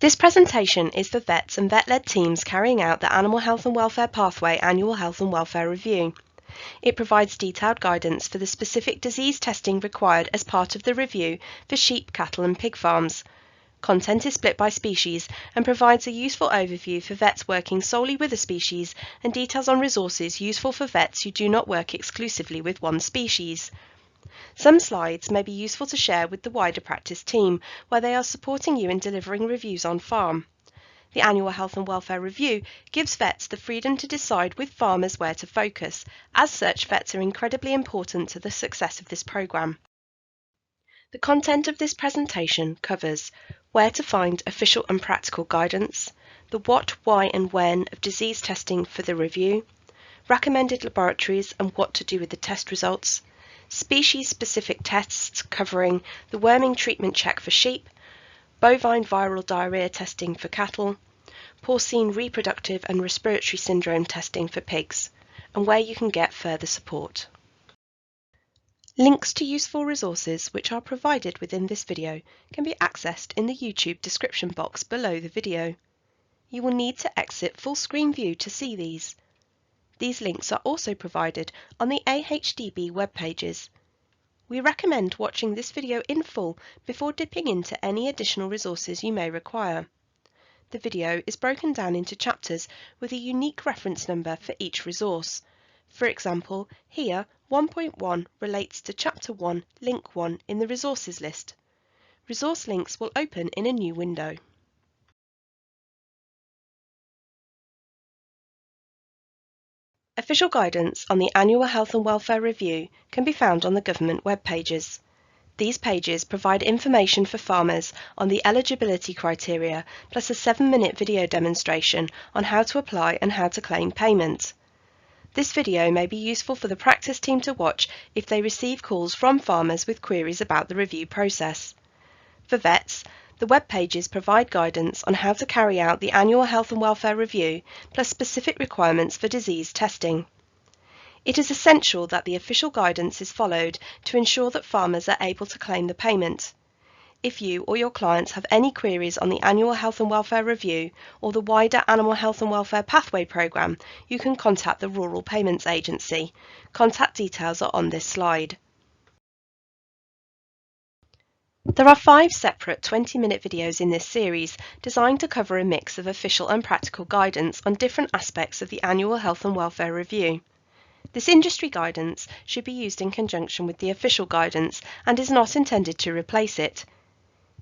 This presentation is for vets and vet-led teams carrying out the Animal Health and Welfare Pathway Annual Health and Welfare Review. It provides detailed guidance for the specific disease testing required as part of the review for sheep, cattle and pig farms. Content is split by species and provides a useful overview for vets working solely with a species and details on resources useful for vets who do not work exclusively with one species. Some slides may be useful to share with the wider practice team where they are supporting you in delivering reviews on farm. The Annual Health and Welfare Review gives vets the freedom to decide with farmers where to focus. As such, vets are incredibly important to the success of this programme. The content of this presentation covers where to find official and practical guidance, the what, why and when of disease testing for the review, recommended laboratories and what to do with the test results, species-specific tests covering the worming treatment check for sheep, bovine viral diarrhoea testing for cattle, porcine reproductive and respiratory syndrome testing for pigs, and where you can get further support. Links to useful resources which are provided within this video can be accessed in the YouTube description box below the video. You will need to exit full screen view to see these. These links are also provided on the AHDB web pages. We recommend watching this video in full before dipping into any additional resources you may require. The video is broken down into chapters with a unique reference number for each resource. For example, here 1.1 relates to Chapter 1, Link 1 in the Resources list. Resource links will open in a new window. Official guidance on the Annual Health and Welfare Review can be found on the government web pages. These pages provide information for farmers on the eligibility criteria plus a 7-minute video demonstration on how to apply and how to claim payment. This video may be useful for the practice team to watch if they receive calls from farmers with queries about the review process. For vets, the web pages provide guidance on how to carry out the Annual Health and Welfare Review plus specific requirements for disease testing. It is essential that the official guidance is followed to ensure that farmers are able to claim the payment. If you or your clients have any queries on the Annual Health and Welfare Review or the wider Animal Health and Welfare Pathway Programme, you can contact the Rural Payments Agency. Contact details are on this slide. There are 5 separate 20-minute videos in this series designed to cover a mix of official and practical guidance on different aspects of the Annual Health and Welfare Review. This industry guidance should be used in conjunction with the official guidance and is not intended to replace it.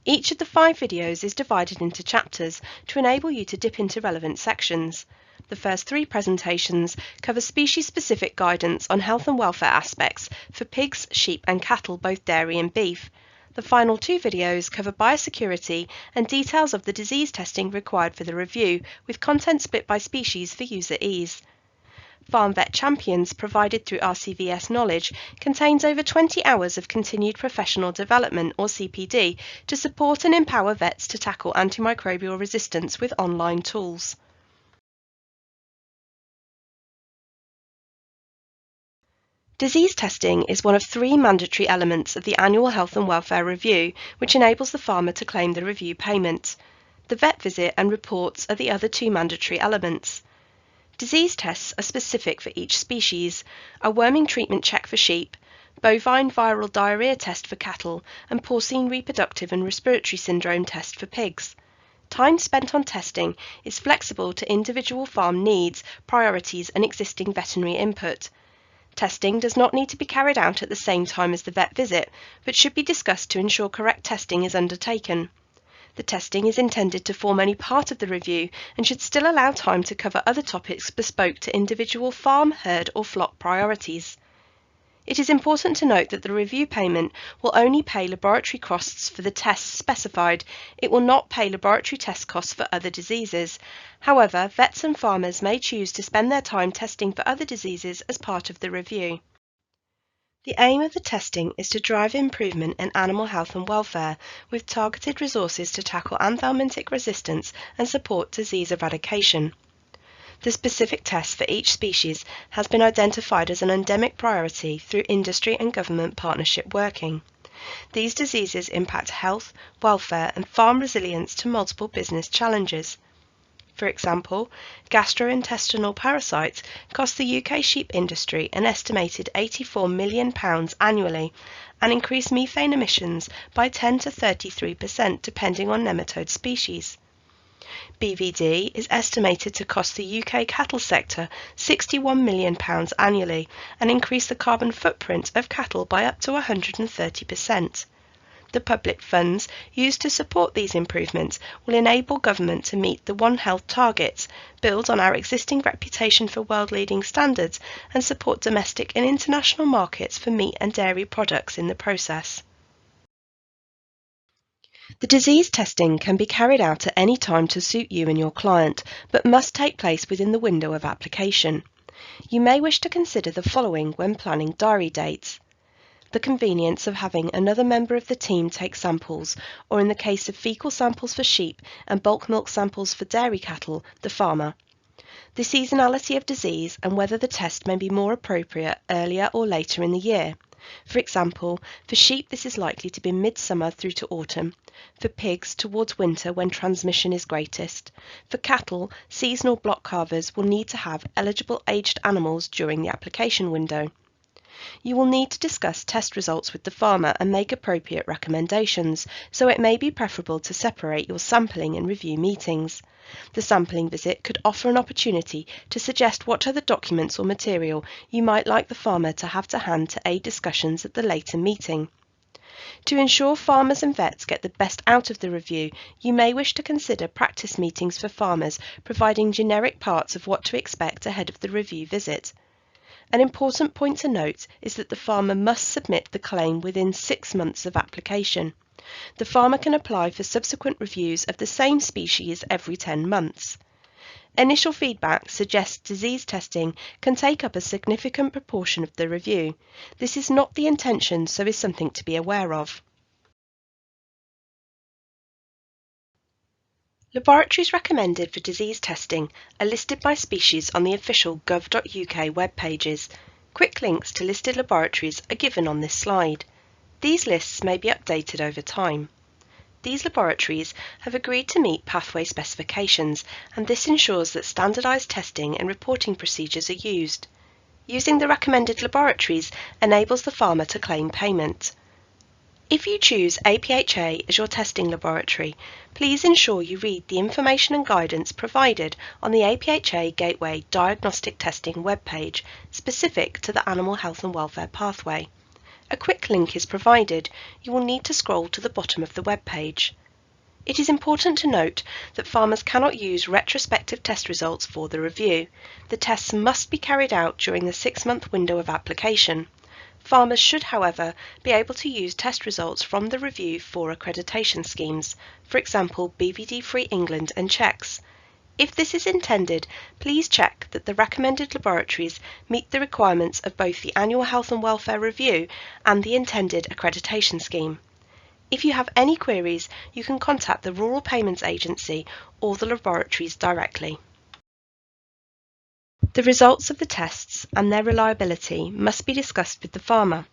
Each of the 5 videos is divided into chapters to enable you to dip into relevant sections. The first 3 presentations cover species-specific guidance on health and welfare aspects for pigs, sheep and cattle, both dairy and beef. The final 2 videos cover biosecurity and details of the disease testing required for the review, with content split by species for user ease. Farm Vet Champions, provided through RCVS Knowledge, contains over 20 hours of continued professional development, or CPD, to support and empower vets to tackle antimicrobial resistance with online tools. Disease testing is one of 3 mandatory elements of the Annual Health and Welfare Review, which enables the farmer to claim the review payment. The vet visit and reports are the other 2 mandatory elements. Disease tests are specific for each species: a worming treatment check for sheep, bovine viral diarrhoea test for cattle, and porcine reproductive and respiratory syndrome test for pigs. Time spent on testing is flexible to individual farm needs, priorities, and existing veterinary input. Testing does not need to be carried out at the same time as the vet visit, but should be discussed to ensure correct testing is undertaken. The testing is intended to form only part of the review and should still allow time to cover other topics bespoke to individual farm, herd or flock priorities. It is important to note that the review payment will only pay laboratory costs for the tests specified. It will not pay laboratory test costs for other diseases. However, vets and farmers may choose to spend their time testing for other diseases as part of the review. The aim of the testing is to drive improvement in animal health and welfare, with targeted resources to tackle anthelmintic resistance and support disease eradication. The specific test for each species has been identified as an endemic priority through industry and government partnership working. These diseases impact health, welfare and farm resilience to multiple business challenges. For example, gastrointestinal parasites cost the UK sheep industry an estimated £84 million annually and increase methane emissions by 10 to 33% depending on nematode species. BVD is estimated to cost the UK cattle sector £61 million annually and increase the carbon footprint of cattle by up to 130%. The public funds used to support these improvements will enable government to meet the One Health targets, build on our existing reputation for world-leading standards, and support domestic and international markets for meat and dairy products in the process. The disease testing can be carried out at any time to suit you and your client, but must take place within the window of application. You may wish to consider the following when planning diary dates: the convenience of having another member of the team take samples, or in the case of fecal samples for sheep and bulk milk samples for dairy cattle, the farmer. The seasonality of disease and whether the test may be more appropriate earlier or later in the year. For example, for sheep this is likely to be midsummer through to autumn, for pigs towards winter when transmission is greatest. For cattle, seasonal block calvers will need to have eligible aged animals during the application window. You will need to discuss test results with the farmer and make appropriate recommendations, so it may be preferable to separate your sampling and review meetings. The sampling visit could offer an opportunity to suggest what other documents or material you might like the farmer to have to hand to aid discussions at the later meeting. To ensure farmers and vets get the best out of the review, you may wish to consider practice meetings for farmers, providing generic parts of what to expect ahead of the review visit. An important point to note is that the farmer must submit the claim within 6 months of application. The farmer can apply for subsequent reviews of the same species every 10 months. Initial feedback suggests disease testing can take up a significant proportion of the review. This is not the intention, so is something to be aware of. Laboratories recommended for disease testing are listed by species on the official gov.uk web pages. Quick links to listed laboratories are given on this slide. These lists may be updated over time. These laboratories have agreed to meet pathway specifications, and this ensures that standardised testing and reporting procedures are used. Using the recommended laboratories enables the farmer to claim payment. If you choose APHA as your testing laboratory, please ensure you read the information and guidance provided on the APHA Gateway Diagnostic Testing webpage specific to the Animal Health and Welfare pathway. A quick link is provided. You will need to scroll to the bottom of the webpage. It is important to note that farmers cannot use retrospective test results for the review. The tests must be carried out during the 6-month window of application. Farmers should, however, be able to use test results from the review for accreditation schemes, for example BVD Free England and checks. If this is intended, please check that the recommended laboratories meet the requirements of both the Annual Health and Welfare Review and the intended accreditation scheme. If you have any queries, you can contact the Rural Payments Agency or the laboratories directly. The results of the tests and their reliability must be discussed with the farmer.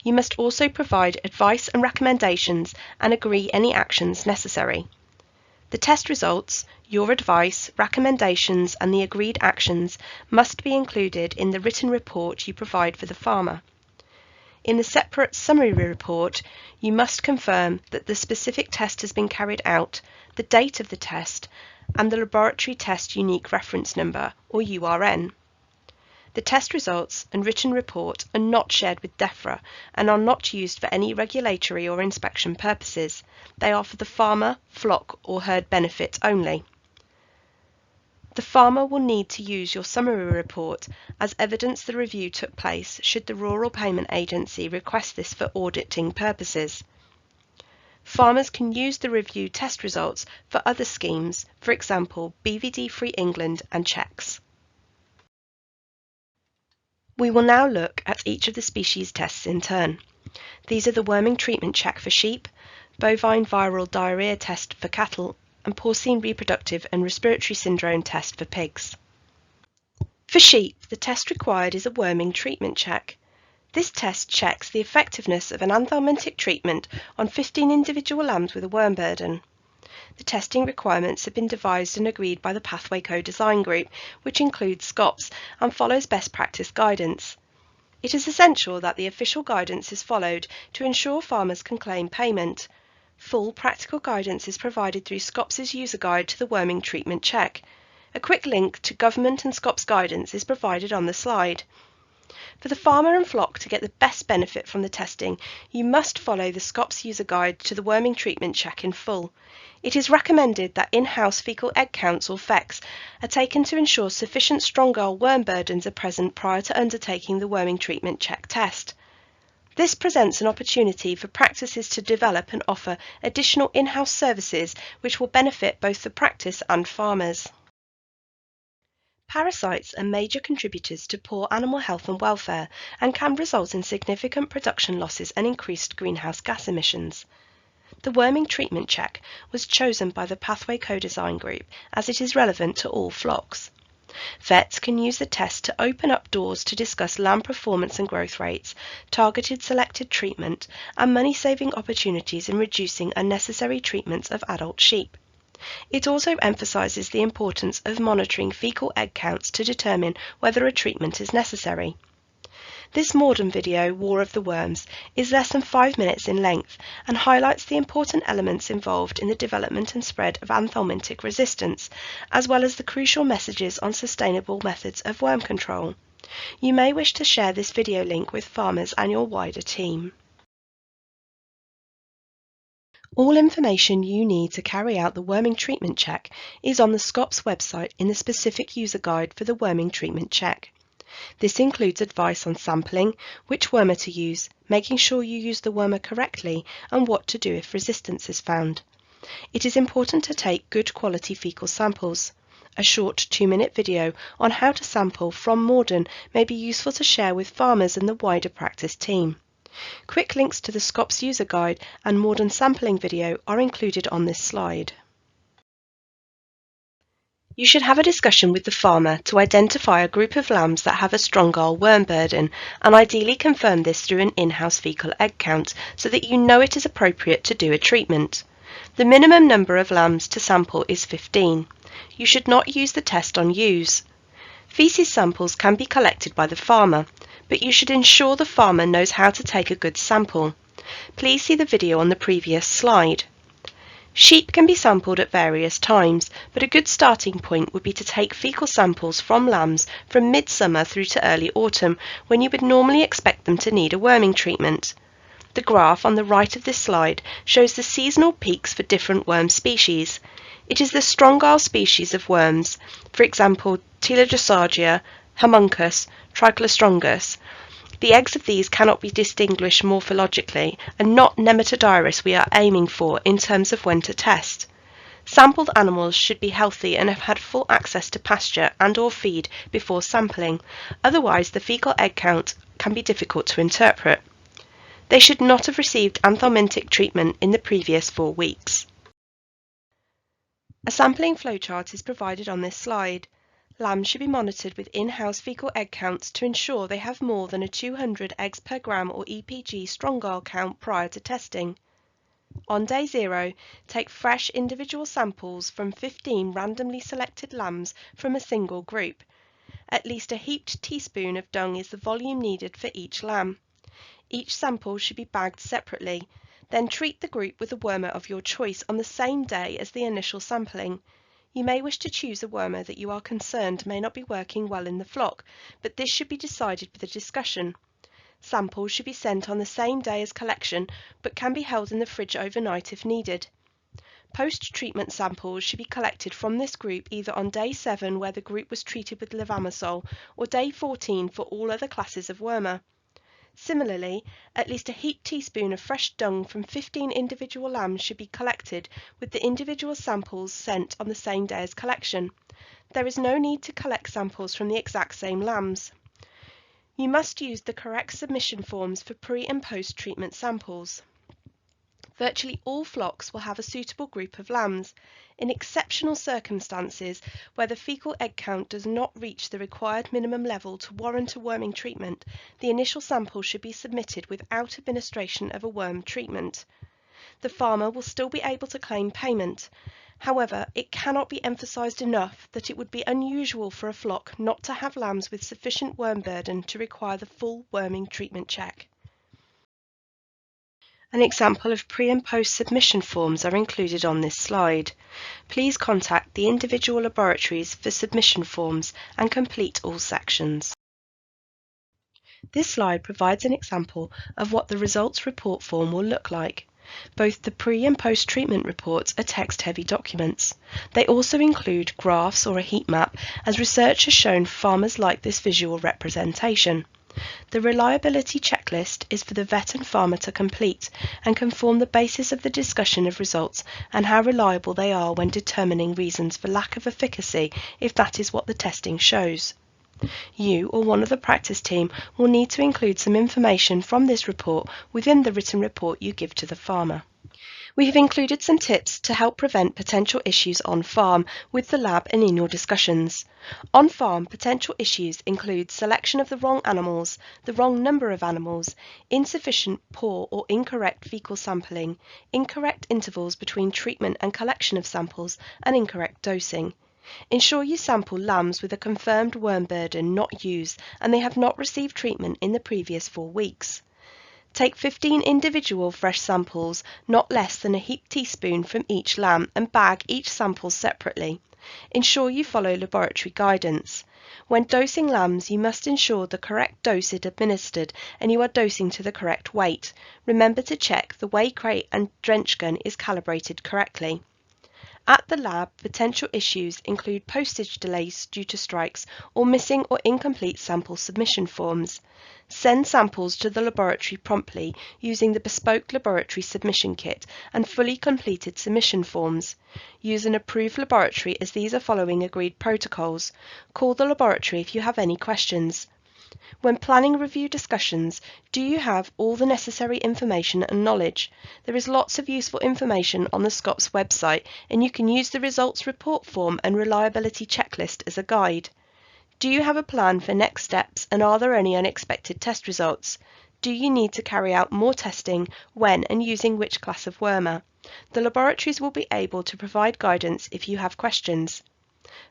You must also provide advice and recommendations and agree any actions necessary. The test results, your advice, recommendations and the agreed actions must be included in the written report you provide for the farmer. In the separate summary report, you must confirm that the specific test has been carried out, the date of the test, and the laboratory test unique reference number, or URN. The test results and written report are not shared with DEFRA and are not used for any regulatory or inspection purposes. They are for the farmer, flock or herd benefit only. The farmer will need to use your summary report as evidence the review took place should the Rural Payment Agency request this for auditing purposes. Farmers can use the review test results for other schemes, for example BVD Free England and checks. We will now look at each of the species tests in turn. These are the worming treatment check for sheep, bovine viral diarrhoea test for cattle, and porcine reproductive and respiratory syndrome test for pigs. For sheep, the test required is a worming treatment check. This test checks the effectiveness of an anthelmintic treatment on 15 individual lambs with a worm burden. The testing requirements have been devised and agreed by the Pathway Co-Design Group, which includes SCOPs and follows best practice guidance. It is essential that the official guidance is followed to ensure farmers can claim payment. Full practical guidance is provided through SCOPS's user guide to the worming treatment check. A quick link to government and SCOPS guidance is provided on the slide. For the farmer and flock to get the best benefit from the testing, you must follow the SCOPS user guide to the worming treatment check in full. It is recommended that in-house fecal egg counts or FECs are taken to ensure sufficient strong-gall worm burdens are present prior to undertaking the worming treatment check test. This presents an opportunity for practices to develop and offer additional in-house services which will benefit both the practice and farmers. Parasites are major contributors to poor animal health and welfare and can result in significant production losses and increased greenhouse gas emissions. The worming treatment check was chosen by the Pathway Co-Design Group as it is relevant to all flocks. Vets can use the test to open up doors to discuss lamb performance and growth rates, targeted selected treatment, and money-saving opportunities in reducing unnecessary treatments of adult sheep. It also emphasises the importance of monitoring fecal egg counts to determine whether a treatment is necessary. This Morden video, War of the Worms, is less than 5 minutes in length and highlights the important elements involved in the development and spread of anthelmintic resistance, as well as the crucial messages on sustainable methods of worm control. You may wish to share this video link with farmers and your wider team. All information you need to carry out the worming treatment check is on the SCOPS website in the specific user guide for the worming treatment check. This includes advice on sampling, which wormer to use, making sure you use the wormer correctly, and what to do if resistance is found. It is important to take good quality fecal samples. A short 2-minute video on how to sample from Morden may be useful to share with farmers and the wider practice team. Quick links to the SCOPS user guide and Morden sampling video are included on this slide. You should have a discussion with the farmer to identify a group of lambs that have a strong-gall worm burden and ideally confirm this through an in-house fecal egg count so that you know it is appropriate to do a treatment. The minimum number of lambs to sample is 15. You should not use the test on ewes. Faeces samples can be collected by the farmer, but you should ensure the farmer knows how to take a good sample. Please see the video on the previous slide. Sheep can be sampled at various times, but a good starting point would be to take fecal samples from lambs from midsummer through to early autumn, when you would normally expect them to need a worming treatment. The graph on the right of this slide shows the seasonal peaks for different worm species. It is the strong-gall species of worms, for example Telodrosagia, Homuncus, Triclostrongus. The eggs of these cannot be distinguished morphologically, and not Nematodiarrhea we are aiming for in terms of when to test. Sampled animals should be healthy and have had full access to pasture and or feed before sampling, otherwise the fecal egg count can be difficult to interpret. They should not have received anthelmintic treatment in the previous 4 weeks. A sampling flowchart is provided on this slide. Lambs should be monitored with in-house fecal egg counts to ensure they have more than a 200 eggs per gram or EPG strong-gall count prior to testing. On day 0, take fresh individual samples from 15 randomly selected lambs from a single group. At least a heaped teaspoon of dung is the volume needed for each lamb. Each sample should be bagged separately. Then treat the group with a wormer of your choice on the same day as the initial sampling. You may wish to choose a wormer that you are concerned may not be working well in the flock, but this should be decided with a discussion. Samples should be sent on the same day as collection, but can be held in the fridge overnight if needed. Post-treatment samples should be collected from this group either on day 7 where the group was treated with levamisole or day 14 for all other classes of wormer. Similarly, at least a heaped teaspoon of fresh dung from 15 individual lambs should be collected, with the individual samples sent on the same day as collection. There is no need to collect samples from the exact same lambs. You must use the correct submission forms for pre- and post-treatment samples. Virtually all flocks will have a suitable group of lambs. In exceptional circumstances, where the fecal egg count does not reach the required minimum level to warrant a worming treatment, the initial sample should be submitted without administration of a worm treatment. The farmer will still be able to claim payment. However, it cannot be emphasised enough that it would be unusual for a flock not to have lambs with sufficient worm burden to require the full worming treatment check. An example of pre and post submission forms are included on this slide. Please contact the individual laboratories for submission forms and complete all sections. This slide provides an example of what the results report form will look like. Both the pre and post treatment reports are text-heavy documents. They also include graphs or a heat map, as research has shown farmers like this visual representation. The reliability checklist is for the vet and farmer to complete and can form the basis of the discussion of results and how reliable they are when determining reasons for lack of efficacy if that is what the testing shows. You or one of the practice team will need to include some information from this report within the written report you give to the farmer. We have included some tips to help prevent potential issues on farm with the lab and in your discussions. On farm, potential issues include selection of the wrong animals, the wrong number of animals, insufficient, poor or incorrect fecal sampling, incorrect intervals between treatment and collection of samples, and incorrect dosing. Ensure you sample lambs with a confirmed worm burden not used and they have not received treatment in the previous 4 weeks. Take 15 individual fresh samples, not less than a heaped teaspoon from each lamb, and bag each sample separately. Ensure you follow laboratory guidance. When dosing lambs, you must ensure the correct dose is administered and you are dosing to the correct weight. Remember to check the weigh crate and drench gun is calibrated correctly. At the lab, potential issues include postage delays due to strikes or missing or incomplete sample submission forms. Send samples to the laboratory promptly using the bespoke laboratory submission kit and fully completed submission forms. Use an approved laboratory as these are following agreed protocols. Call the laboratory if you have any questions. When planning review discussions, do you have all the necessary information and knowledge? There is lots of useful information on the SCOPS website and you can use the results report form and reliability checklist as a guide. Do you have a plan for next steps and are there any unexpected test results? Do you need to carry out more testing, when and using which class of wormer? The laboratories will be able to provide guidance if you have questions.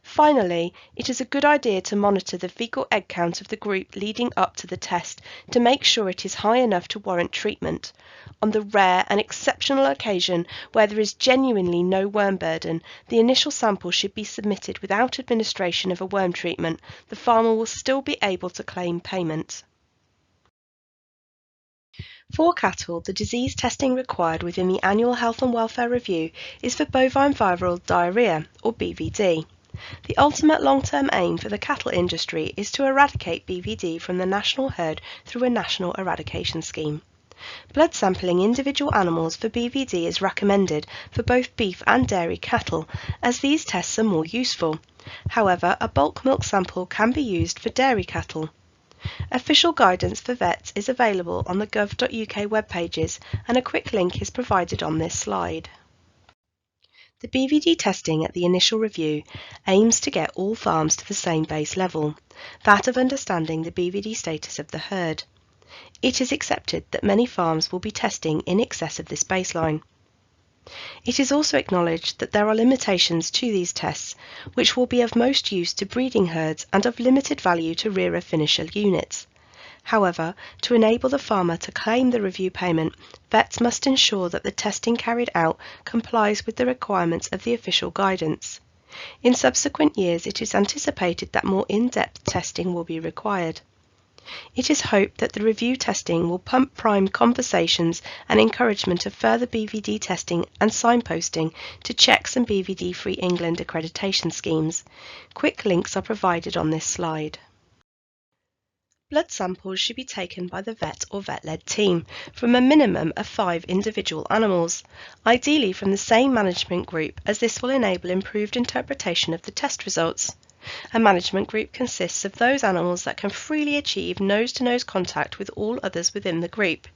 Finally, it is a good idea to monitor the fecal egg count of the group leading up to the test to make sure it is high enough to warrant treatment. On the rare and exceptional occasion where there is genuinely no worm burden, the initial sample should be submitted without administration of a worm treatment. The farmer will still be able to claim payment. For cattle, the disease testing required within the annual health and welfare review is for bovine viral diarrhoea, or BVD. The ultimate long-term aim for the cattle industry is to eradicate BVD from the national herd through a national eradication scheme. Blood sampling individual animals for BVD is recommended for both beef and dairy cattle, as these tests are more useful. However, a bulk milk sample can be used for dairy cattle. Official guidance for vets is available on the gov.uk web pages, and a quick link is provided on this slide. The BVD testing at the initial review aims to get all farms to the same base level, that of understanding the BVD status of the herd. It is accepted that many farms will be testing in excess of this baseline. It is also acknowledged that there are limitations to these tests, which will be of most use to breeding herds and of limited value to rearer finisher units. However, to enable the farmer to claim the review payment, vets must ensure that the testing carried out complies with the requirements of the official guidance. In subsequent years, it is anticipated that more in-depth testing will be required. It is hoped that the review testing will prime conversations and encouragement of further BVD testing and signposting to checks and BVD-free England accreditation schemes. Quick links are provided on this slide. Blood samples should be taken by the vet or vet-led team from a minimum of 5 individual animals, ideally from the same management group, as this will enable improved interpretation of the test results. A management group consists of those animals that can freely achieve nose-to-nose contact with all others within the group.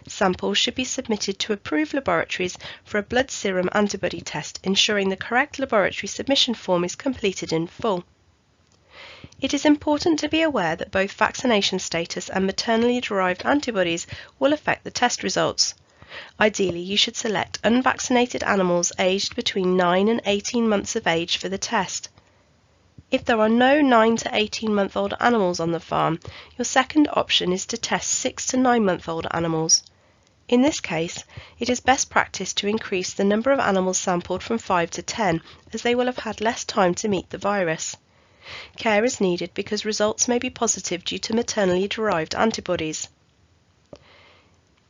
Samples should be submitted to approved laboratories for a blood serum antibody test, ensuring the correct laboratory submission form is completed in full. It is important to be aware that both vaccination status and maternally derived antibodies will affect the test results. Ideally, you should select unvaccinated animals aged between 9 and 18 months of age for the test. If there are no 9 to 18-month-old animals on the farm, your second option is to test 6 to 9-month-old animals. In this case, it is best practice to increase the number of animals sampled from 5 to 10, as they will have had less time to meet the virus. Care is needed because results may be positive due to maternally derived antibodies.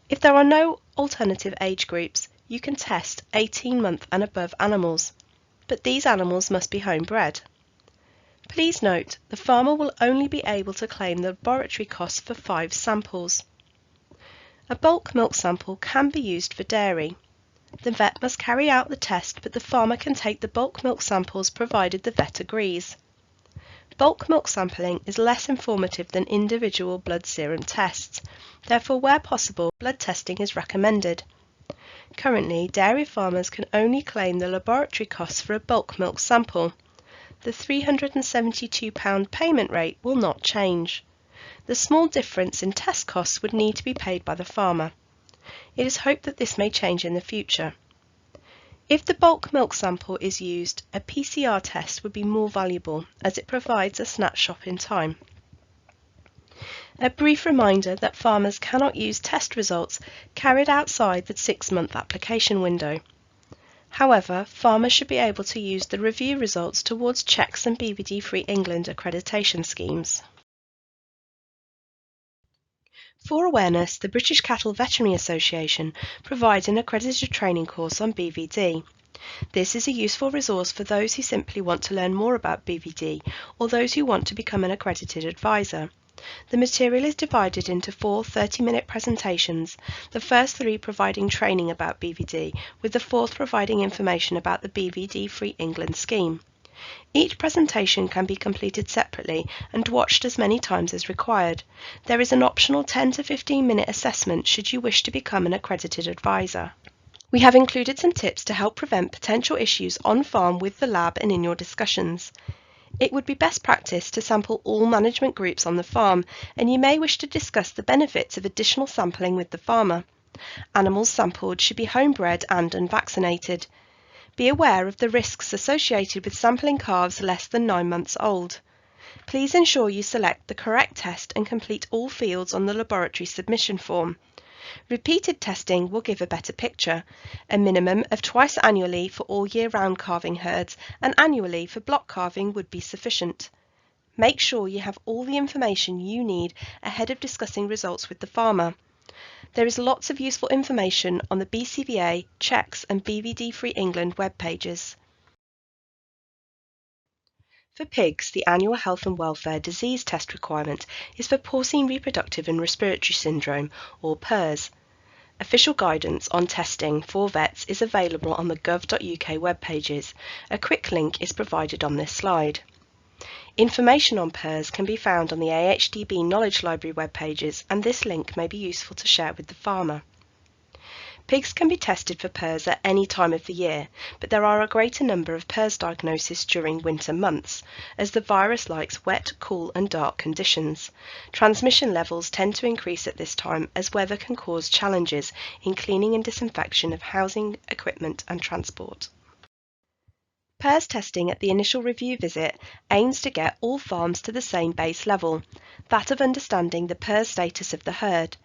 If there are no alternative age groups, you can test 18-month and above animals, but these animals must be homebred. Please note, the farmer will only be able to claim the laboratory costs for 5 samples. A bulk milk sample can be used for dairy. The vet must carry out the test, but the farmer can take the bulk milk samples provided the vet agrees. Bulk milk sampling is less informative than individual blood serum tests. Therefore, where possible, blood testing is recommended. Currently, dairy farmers can only claim the laboratory costs for a bulk milk sample. The £372 payment rate will not change. The small difference in test costs would need to be paid by the farmer. It is hoped that this may change in the future. If the bulk milk sample is used, a PCR test would be more valuable as it provides a snapshot in time. A brief reminder that farmers cannot use test results carried outside the 6-month application window. However, farmers should be able to use the review results towards checks and BVD-free England accreditation schemes. For awareness, the British Cattle Veterinary Association provides an accredited training course on BVD. This is a useful resource for those who simply want to learn more about BVD or those who want to become an accredited advisor. The material is divided into 4 30-minute presentations, the first 3 providing training about BVD, with the 4th providing information about the BVD-free England scheme. Each presentation can be completed separately and watched as many times as required. There is an optional 10 to 15-minute assessment should you wish to become an accredited advisor. We have included some tips to help prevent potential issues on farm with the lab and in your discussions. It would be best practice to sample all management groups on the farm, and you may wish to discuss the benefits of additional sampling with the farmer. Animals sampled should be homebred and unvaccinated. Be aware of the risks associated with sampling calves less than 9 months old. Please ensure you select the correct test and complete all fields on the laboratory submission form. Repeated testing will give a better picture. A minimum of twice annually for all year-round calving herds and annually for block calving would be sufficient. Make sure you have all the information you need ahead of discussing results with the farmer. There is lots of useful information on the BCVA, checks and BVD-free England web pages. For pigs, the annual health and welfare disease test requirement is for porcine reproductive and respiratory syndrome, or PRRS. Official guidance on testing for vets is available on the gov.uk web pages. A quick link is provided on this slide. Information on PRRS can be found on the AHDB Knowledge Library web pages, and this link may be useful to share with the farmer. Pigs can be tested for PRRS at any time of the year, but there are a greater number of PRRS diagnoses during winter months, as the virus likes wet, cool and dark conditions. Transmission levels tend to increase at this time as weather can cause challenges in cleaning and disinfection of housing, equipment and transport. PRRS testing at the initial review visit aims to get all farms to the same base level, that of understanding the PRRS status of the herd.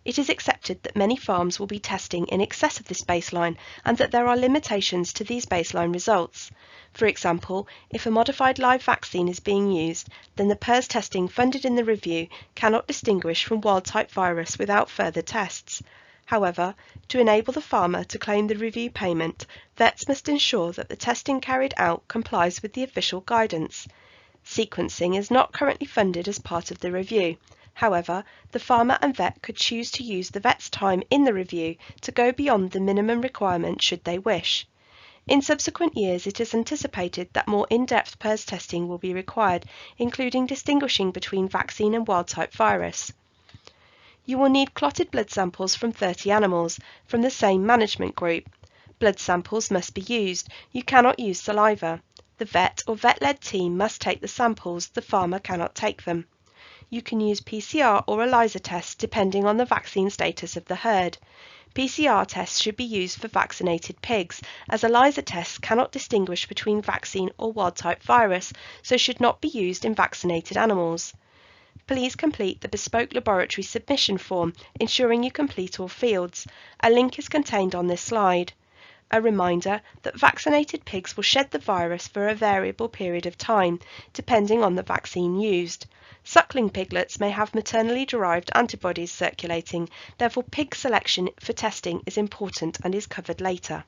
It is accepted that many farms will be testing in excess of this baseline and that there are limitations to these baseline results. For example, if a modified live vaccine is being used, then the PRRS testing funded in the review cannot distinguish from wild-type virus without further tests. However, to enable the farmer to claim the review payment, vets must ensure that the testing carried out complies with the official guidance. Sequencing is not currently funded as part of the review. However, the farmer and vet could choose to use the vet's time in the review to go beyond the minimum requirement should they wish. In subsequent years, it is anticipated that more in-depth PRRS testing will be required, including distinguishing between vaccine and wild-type virus. You will need clotted blood samples from 30 animals from the same management group. Blood samples must be used. You cannot use saliva. The vet or vet-led team must take the samples. The farmer cannot take them. You can use PCR or ELISA tests depending on the vaccine status of the herd. PCR tests should be used for vaccinated pigs, as ELISA tests cannot distinguish between vaccine or wild-type virus, so should not be used in vaccinated animals. Please complete the bespoke laboratory submission form, ensuring you complete all fields. A link is contained on this slide. A reminder that vaccinated pigs will shed the virus for a variable period of time, depending on the vaccine used. Suckling piglets may have maternally derived antibodies circulating, therefore pig selection for testing is important and is covered later.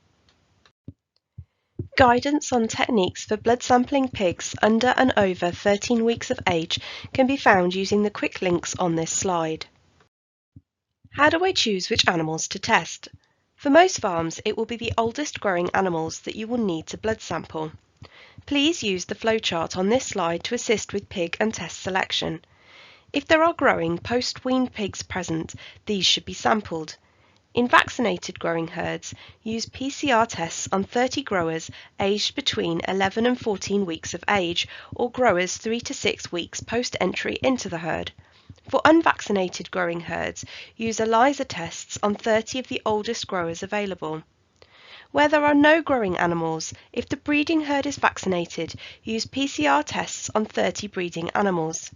Guidance on techniques for blood sampling pigs under and over 13 weeks of age can be found using the quick links on this slide. How do I choose which animals to test? For most farms, it will be the oldest growing animals that you will need to blood sample. Please use the flowchart on this slide to assist with pig and test selection. If there are growing post-weaned pigs present, these should be sampled. In vaccinated growing herds, use PCR tests on 30 growers aged between 11 and 14 weeks of age, or growers 3 to 6 weeks post-entry into the herd. For unvaccinated growing herds, use ELISA tests on 30 of the oldest growers available. Where there are no growing animals, if the breeding herd is vaccinated, use PCR tests on 30 breeding animals.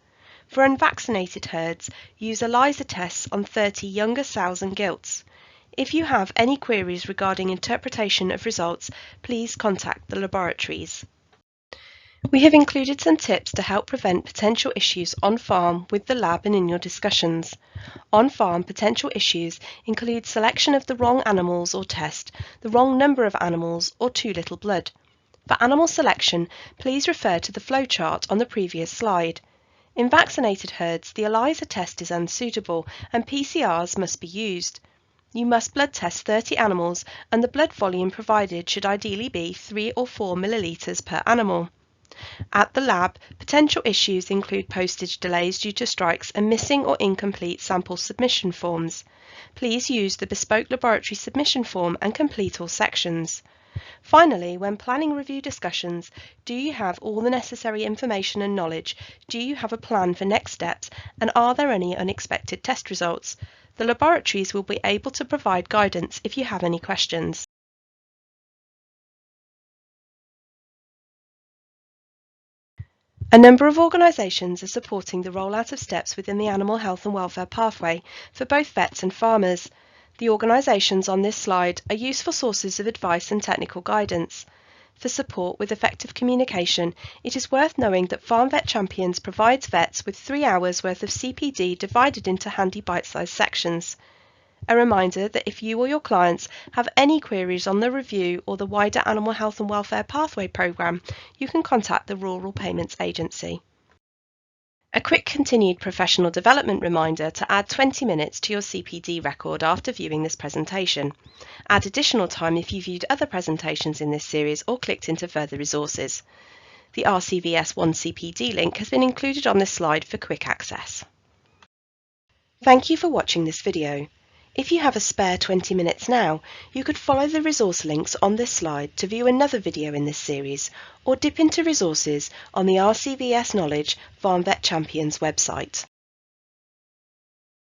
For unvaccinated herds, use ELISA tests on 30 younger sows and gilts. If you have any queries regarding interpretation of results, please contact the laboratories. We have included some tips to help prevent potential issues on farm with the lab and in your discussions. On farm potential issues include selection of the wrong animals or test, the wrong number of animals, or too little blood. For animal selection, please refer to the flowchart on the previous slide. In vaccinated herds, the ELISA test is unsuitable and PCRs must be used. You must blood test 30 animals and the blood volume provided should ideally be 3 or 4 millilitres per animal. At the lab, potential issues include postage delays due to strikes and missing or incomplete sample submission forms. Please use the bespoke laboratory submission form and complete all sections. Finally, when planning review discussions, do you have all the necessary information and knowledge? Do you have a plan for next steps? And are there any unexpected test results? The laboratories will be able to provide guidance if you have any questions. A number of organisations are supporting the rollout of steps within the animal health and welfare pathway for both vets and farmers. The organisations on this slide are useful sources of advice and technical guidance. For support with effective communication, it is worth knowing that Farm Vet Champions provides vets with 3 hours worth of CPD divided into handy bite-sized sections. A reminder that if you or your clients have any queries on the review or the wider Animal Health and Welfare Pathway programme, you can contact the Rural Payments Agency. A quick continued professional development reminder to add 20 minutes to your CPD record after viewing this presentation. Add additional time if you viewed other presentations in this series or clicked into further resources. The RCVS 1 CPD link has been included on this slide for quick access. Thank you for watching this video. If you have a spare 20 minutes now, you could follow the resource links on this slide to view another video in this series, or dip into resources on the RCVS Knowledge Farm Vet Champions website.